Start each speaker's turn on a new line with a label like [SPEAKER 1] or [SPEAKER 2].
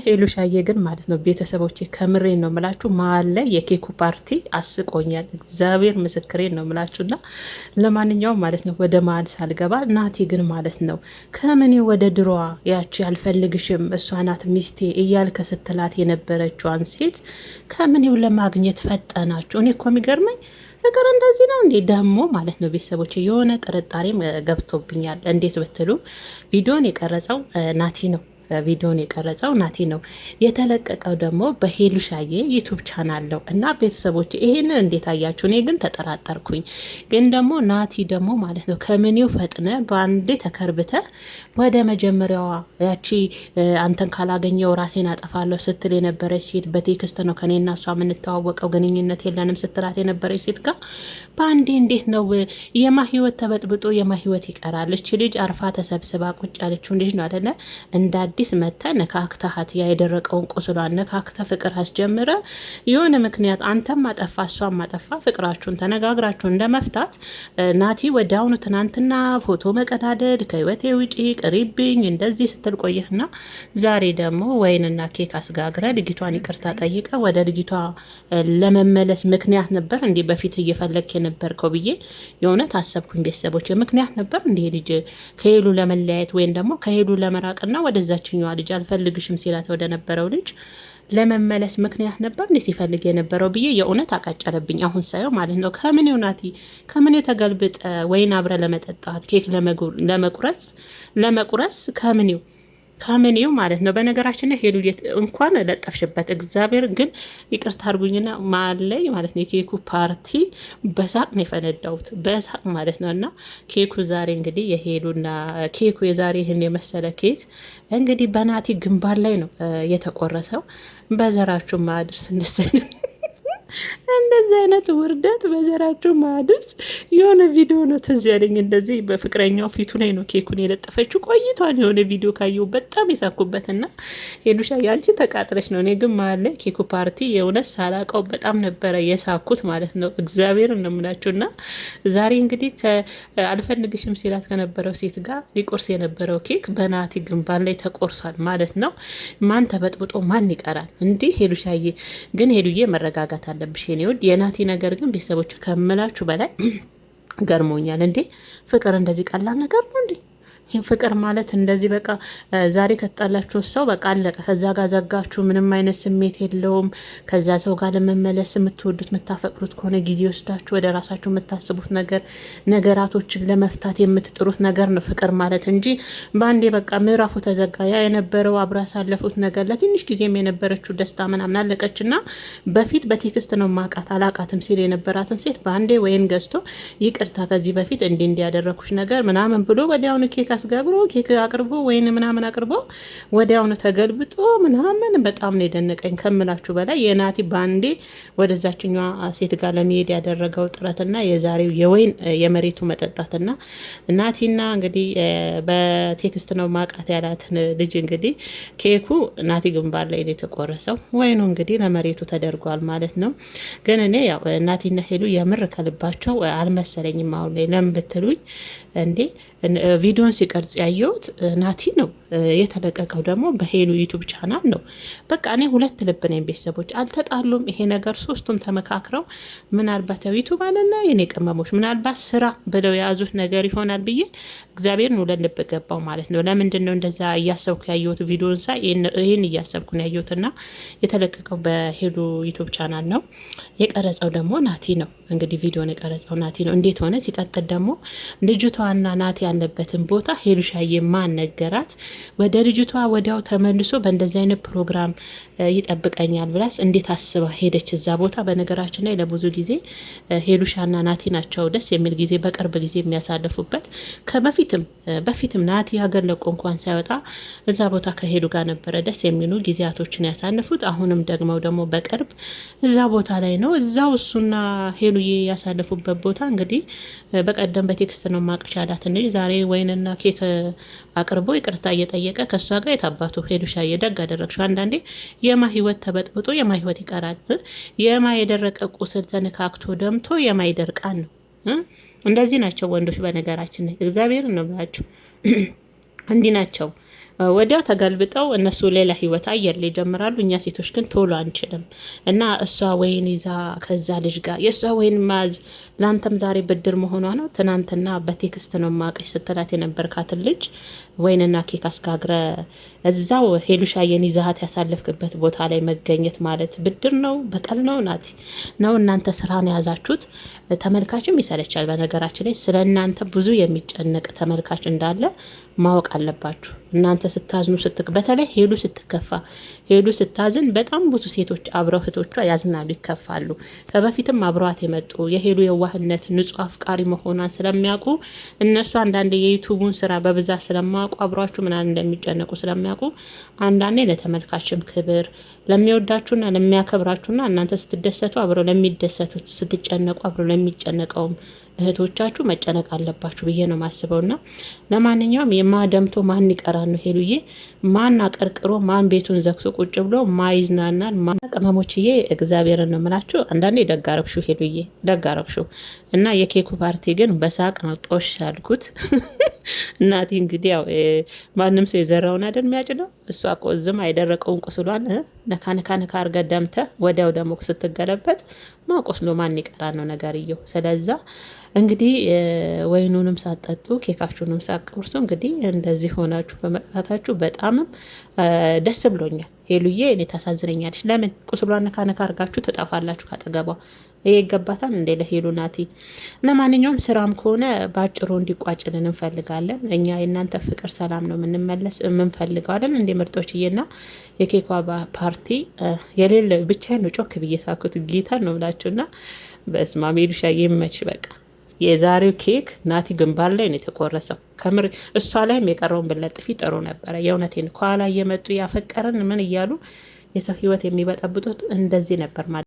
[SPEAKER 1] ሄሉሻዬ ግን ማለት ነው ቤተሰቦቼ ከምሬን ነው ምላችሁ መሀል ላይ የኬኩ ፓርቲ አስቆኛል። እግዚአብሔር ምስክሬን ነው ምላችሁና ለማንኛውም ማለት ነው ወደ መሀል ሳልገባ ናቲ ግን ማለት ነው ከምን ወደ ድሮዋ ያቺ አልፈልግሽም እሷ ናት ሚስቴ እያልከ ስትላት የነበረችዋን ሴት ከምንው ለማግኘት ፈጠናችሁ? እኔ እኮ የሚገርመኝ ፍቅር እንደዚህ ነው እንዴ ደግሞ ማለት ነው ቤተሰቦች የሆነ ጥርጣሬም ገብቶብኛል። እንዴት ብትሉ ቪዲዮን የቀረጸው ናቲ ነው። ቪዲዮን የቀረጸው ናቲ ነው። የተለቀቀው ደግሞ በሄሉሻዬ ዩቱብ ቻናል ነው። እና ቤተሰቦች ይሄንን እንዴት አያችሁ? እኔ ግን ተጠራጠርኩኝ። ግን ደግሞ ናቲ ደግሞ ማለት ነው ከምኔው ፈጥነ በአንዴ ተከርብተ ወደ መጀመሪያዋ ያቺ አንተን ካላገኘው ራሴን አጠፋለሁ ስትል የነበረች ሴት በቴክስት ነው ከኔና እሷ የምንተዋወቀው ግንኙነት የለንም ስትላት የነበረች ሴት ጋር በአንዴ እንዴት ነው የማ ህይወት ተበጥብጦ የማ ህይወት ይቀራል? እቺ ልጅ አርፋ ተሰብስባ ቁጭ ያለችው ልጅ ነው አይደለ? እንደ አዲስ መታ ነካክተሃት ያ የደረቀውን ቁስሏን ነካክተ ፍቅር አስጀምረ የሆነ ምክንያት አንተም አጠፋ እሷም አጠፋ ፍቅራችሁን ተነጋግራችሁ እንደመፍታት ናቲ ወዲያውኑ ትናንትና ፎቶ መቀዳደድ ከህይወቴ ውጪ ቅሪብኝ እንደዚህ ስትል ቆየህና ዛሬ ደግሞ ወይንና ኬክ አስጋግረ ልጅቷን ይቅርታ ጠይቀ ወደ ልጅቷ ለመመለስ ምክንያት ነበር እንዲህ በፊት እየፈለክ የነበርከው ብዬ የእውነት አሰብኩኝ። ቤተሰቦች ምክንያት ነበር እንዲህ ልጅ ከሄሉ ለመለያየት ወይም ደግሞ ከሄሉ ለመራቅና ወደዛችኛዋ ልጅ አልፈልግሽም ሲላት ወደ ነበረው ልጅ ለመመለስ ምክንያት ነበር እንዴ ሲፈልግ የነበረው ብዬ የእውነት አቃጨለብኝ። አሁን ሳየው ማለት ነው ከምኔው ናቲ ከምኔው ተገልብጠ ወይን አብረ ለመጠጣት ኬክ ለመቁረስ ከምኔው ማለት ነው። በነገራችን ላይ ሄሉ እንኳን ለጠፍሽበት እግዚአብሔር ግን ይቅርታ አድርጉኝና መሀል ላይ ማለት ነው የኬኩ ፓርቲ በሳቅ ነው የፈነዳውት በሳቅ ማለት ነው። እና ኬኩ ዛሬ እንግዲህ የሄሉና ኬኩ የዛሬ ይህን የመሰለ ኬክ እንግዲህ በናቲ ግንባር ላይ ነው የተቆረሰው። በዘራችሁ ማድርስ እንሰን እንደዚህ አይነት ውርደት በዘራችሁ ማድረስ የሆነ ቪዲዮ ነው ትዝ ያለኝ። እንደዚህ በፍቅረኛው ፊቱ ላይ ነው ኬኩን የለጠፈችው። ቆይቷን የሆነ ቪዲዮ ካየው በጣም የሳኩበትና ሄሉሻ ያንቺ ተቃጥለች ነው። እኔ ግን መሀል ላይ ኬኩ ፓርቲ የእውነት ሳላቀው በጣም ነበረ የሳኩት ማለት ነው። እግዚአብሔር እንምላችሁና ዛሬ እንግዲህ አልፈልግሽም ሲላት ከነበረው ሴት ጋር ሊቆርስ የነበረው ኬክ በናቲ ግንባር ላይ ተቆርሷል ማለት ነው። ማን ተበጥብጦ ማን ይቀራል? እንዲህ ሄሉሻዬ ግን ሄሉዬ መረጋጋት አለብሽ የኔ ውድ። የናቲ ነገር ግን ቤተሰቦች ከምላችሁ በላይ ገርሞኛል። እንዴ ፍቅር እንደዚህ ቀላል ነገር ነው እንዴ? ይህ ፍቅር ማለት እንደዚህ በቃ ዛሬ ከተጣላችሁ ሰው በቃ አለቀ። ከዛ ጋር ዘጋችሁ፣ ምንም አይነት ስሜት የለውም። ከዛ ሰው ጋር ለመመለስ የምትወዱት የምታፈቅሩት ከሆነ ጊዜ ወስዳችሁ ወደ ራሳችሁ የምታስቡት ነገራቶችን ለመፍታት የምትጥሩት ነገር ነው ፍቅር ማለት እንጂ በአንዴ በቃ ምዕራፉ ተዘጋ። ያ የነበረው አብራ ያሳለፉት ነገር ለትንሽ ጊዜም የነበረችው ደስታ ምናምን አለቀችና በፊት በቴክስት ነው ማቃት አላቃትም ሲል የነበራትን ሴት በአንዴ ወይን ገዝቶ ይቅርታ ከዚህ በፊት እንዲያደረኩሽ ነገር ምናምን ብሎ ወዲያውኑ ኬክ አስጋግሮ ኬክ አቅርቦ ወይን ምናምን አቅርቦ ወዲያውኑ ተገልብጦ ምናምን በጣም ነው የደነቀኝ ከምላችሁ በላይ። የናቲ ባንዴ ወደዛችኛዋ ሴት ጋር ለመሄድ ያደረገው ጥረትና የዛሬው የወይን የመሬቱ መጠጣትና ናቲና እንግዲህ በቴክስት ነው ማቃት ያላትን ልጅ እንግዲህ ኬኩ ናቲ ግንባር ላይ ነው የተቆረሰው። ወይኑ እንግዲህ ለመሬቱ ተደርጓል ማለት ነው። ግን እኔ ያው ናቲና ሄሉ የምር ከልባቸው አልመሰለኝም። አሁን ላይ ለምን ብትሉኝ እንዴ ቪዲዮን ሲቀርጽ ያየሁት ናቲ ነው። የተለቀቀው ደግሞ በሄሉ ዩቱብ ቻናል ነው። በቃ እኔ ሁለት ልብ ነኝ ቤተሰቦች። አልተጣሉም። ይሄ ነገር ሶስቱም ተመካክረው ምናልባት ዩቱብ አለና የኔ ቅመሞች ምናልባት ስራ ብለው የያዙት ነገር ይሆናል ብዬ እግዚአብሔርን ሁለት ልብ ገባው ማለት ነው። ለምንድን ነው እንደዛ እያሰብኩ ያየሁት? ቪዲዮን ሳይ ይህን እያሰብኩ ነው ያየሁትና የተለቀቀው በሄሉ ዩቱብ ቻናል ነው። የቀረጸው ደግሞ ናቲ ነው። እንግዲህ ቪዲዮን የቀረጸው ናቲ ነው። እንዴት ሆነ? ሲቀጥል ደግሞ ልጅቷና ናቲ ያለበትን ቦታ ሄሉሻዬ ማን ነገራት? ወደ ልጅቷ ወዲያው ተመልሶ በእንደዚህ አይነት ፕሮግራም ይጠብቀኛል ብላስ እንዴት አስባ ሄደች እዛ ቦታ? በነገራችን ላይ ለብዙ ጊዜ ሄሉሻና ናቲ ናቸው ደስ የሚል ጊዜ በቅርብ ጊዜ የሚያሳልፉበት። በፊትም ናቲ ሀገር ለቆ እንኳን ሳይወጣ እዛ ቦታ ከሄሉ ጋር ነበረ ደስ የሚሉ ጊዜያቶችን ያሳልፉት። አሁንም ደግሞ በቅርብ እዛ ቦታ ላይ ነው። እዛው እሱና ሄሉዬ ያሳልፉበት ቦታ እንግዲህ በቀደም በቴክስት ነው ማቅቻላት እንጂ ዛሬ ወይንና ኬክ አቅርቦ ይቅርታ እየጠየቀ ከሷ ጋር የታባቱ ሄሉሻዬ ደግ አደረግሽው። አንዳንዴ የማ ህይወት ተበጥብጦ የማ ህይወት ይቀራል። የማ የደረቀ ቁስል ተነካክቶ ደምቶ የማ ይደርቃል ነው። እንደዚህ ናቸው ወንዶች። በነገራችን ላይ እግዚአብሔር ነው ብላችሁ እንዲህ ናቸው። ወዲያው ተገልብጠው እነሱ ሌላ ህይወት አየር ላይ ይጀምራሉ። እኛ ሴቶች ግን ቶሎ አንችልም እና እሷ ወይን ይዛ ከዛ ልጅ ጋር የእሷ ወይን ማዝ ለአንተም ዛሬ ብድር መሆኗ ነው። ትናንትና በቴክስት ነው ማቀሽ ስትላት የነበርካትን ልጅ ወይንና ኬክ አስጋግረ እዛው ሄሉሻዬን ይዛሀት ያሳለፍክበት ቦታ ላይ መገኘት ማለት ብድር ነው? በቀል ነው? ናቲ ነው። እናንተ ስራን የያዛችሁት። ተመልካችም ይሰለቻል። በነገራችን ላይ ስለ እናንተ ብዙ የሚጨነቅ ተመልካች እንዳለ ማወቅ አለባችሁ። እናንተ ስታዝኑ በተለይ ሄሉ ስትከፋ ሄሉ ስታዝን በጣም ብዙ ሴቶች አብረው እህቶቿ ያዝናሉ፣ ይከፋሉ። ከበፊትም አብረዋት የመጡ የሄሉ የዋህነት ንጹህ አፍቃሪ መሆኗን ስለሚያውቁ እነሱ አንዳንዴ የዩቱቡን ስራ በብዛት ስለማያውቁ አብሯችሁ ምናምን እንደሚጨነቁ ስለሚያውቁ አንዳንዴ ለተመልካችም ክብር ለሚወዳችሁና ለሚያከብራችሁና እናንተ ስትደሰቱ አብረው ለሚደሰቱት ስትጨነቁ አብረው ለሚጨነቀውም እህቶቻችሁ መጨነቅ አለባችሁ ብዬ ነው ማስበውና ለማንኛውም የማደምቶ ማን ይቀራል ነው ሄሉዬ። ማን አቀርቅሮ ማን ቤቱን ዘግቶ ቁጭ ብሎ ማይዝናናል? ቅመሞችዬ እግዚአብሔርን ነው ምላችሁ። አንዳንዴ ደጋረግሹ ሄሉዬ ደጋረግሹ እና የኬኩ ፓርቲ ግን በሳቅ ነው ጦሽ ያልኩት። እናቴ እንግዲህ ያው ማንም ሰው የዘራውን አይደል የሚያጭደው። እሷ እኮ ዝም አይደረቀውን ቁስሏን ነካ ነካ ነካ አድርገህ ደምተህ ወዲያው ደግሞ ስትገለበጥ ማቆስሎ ማን ይቀራል ነው ነገርየው። ስለዛ እንግዲህ ወይኑንም ሳጠጡ ኬካችሁንም ሳትቆርሱ እንግዲህ እንደዚህ ሆናችሁ በመቅጣታችሁ በጣምም ደስ ብሎኛል። ሄሉዬ እኔ ታሳዝነኛለች። ለምን ቁስሏን ነካ ነካ አድርጋችሁ ትጠፋላችሁ ካጠገቧ? ይሄ ይገባታል እንዴ ለሄሉ ናቲ? ለማንኛውም ስራም ከሆነ በአጭሩ እንዲቋጭልን እንፈልጋለን። እኛ የእናንተ ፍቅር ሰላም ነው የምንፈልገው አይደል እንዴ ምርጦችዬና የኬኳ ፓርቲ የሌለ ብቻዬን ነው ጮክ ብዬ ሳኩት ጌታ ነው ብላችሁና በስመ አብ ሄሉሻ ይመች። በቃ የዛሬው ኬክ ናቲ ግንባር ላይ ነው የተቆረሰው። ከምር እሷ ላይም የቀረውን ብለጥፊ ጥሩ ነበረ። የእውነቴን ከኋላ እየመጡ ያፈቀረን ምን እያሉ የሰው ህይወት የሚበጠብጡት እንደዚህ ነበር ማለት